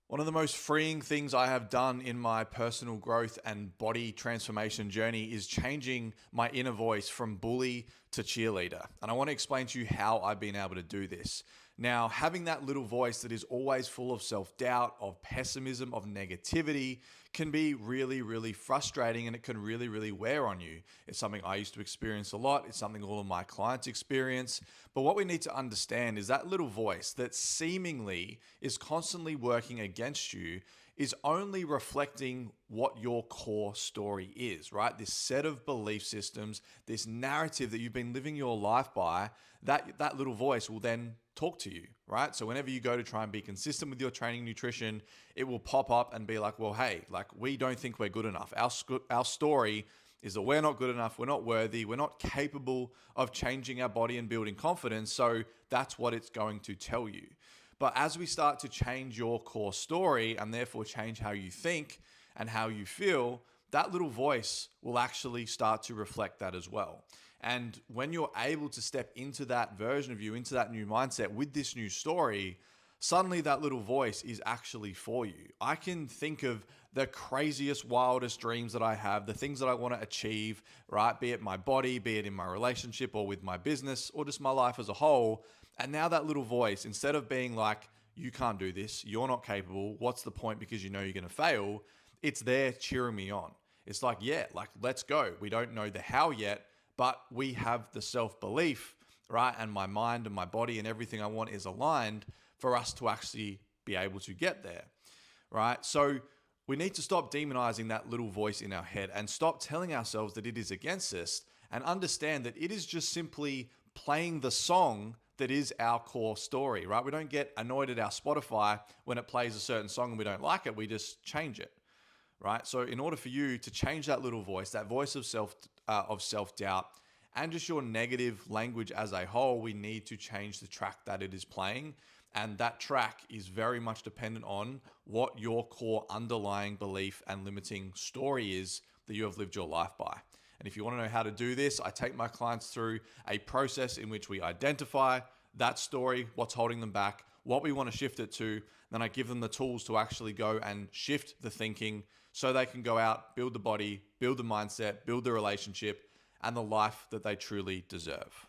One of the most freeing things I have done in my personal growth and body transformation journey is changing my inner voice from bully to cheerleader. And I want to explain to you how I've been able to do this. Now, having that little voice that is always full of self doubt, of pessimism, of negativity can be really, really frustrating and it can really, really wear on you. It's something I used to experience a lot. It's something all of my clients experience. But what we need to understand is that little voice that seemingly is constantly working against you is only reflecting what your core story is, right? This set of belief systems, this narrative that you've been living your life by, that little voice will then talk to you, right? So whenever you go to try and be consistent with your training nutrition, it will pop up and be like, well, hey, like we don't think we're good enough. Our story is that we're not good enough, we're not worthy, we're not capable of changing our body and building confidence. So that's what it's going to tell you. But as we start to change your core story and therefore change how you think and how you feel, that little voice will actually start to reflect that as well. And when you're able to step into that version of you, into that new mindset with this new story, suddenly that little voice is actually for you. I can think of the craziest, wildest dreams that I have, the things that I want to achieve, right? Be it my body, be it in my relationship or with my business or just my life as a whole. And now that little voice, instead of being like, you can't do this, you're not capable, what's the point because you know you're going to fail? It's there cheering me on. It's like, yeah, like let's go. We don't know the how yet, but we have the self-belief, right? And my mind and my body and everything I want is aligned for us to actually be able to get there, right? So we need to stop demonizing that little voice in our head and stop telling ourselves that it is against us and understand that it is just simply playing the song that is our core story, right? We don't get annoyed at our Spotify when it plays a certain song and we don't like it, we just change it, right? So in order for you to change that little voice, that voice of self-doubt, and just your negative language as a whole, we need to change the track that it is playing. And that track is very much dependent on what your core underlying belief and limiting story is that you have lived your life by. And if you want to know how to do this, I take my clients through a process in which we identify that story, what's holding them back, what we want to shift it to. Then I give them the tools to actually go and shift the thinking so they can go out, build the body, build the mindset, build the relationship, and the life that they truly deserve.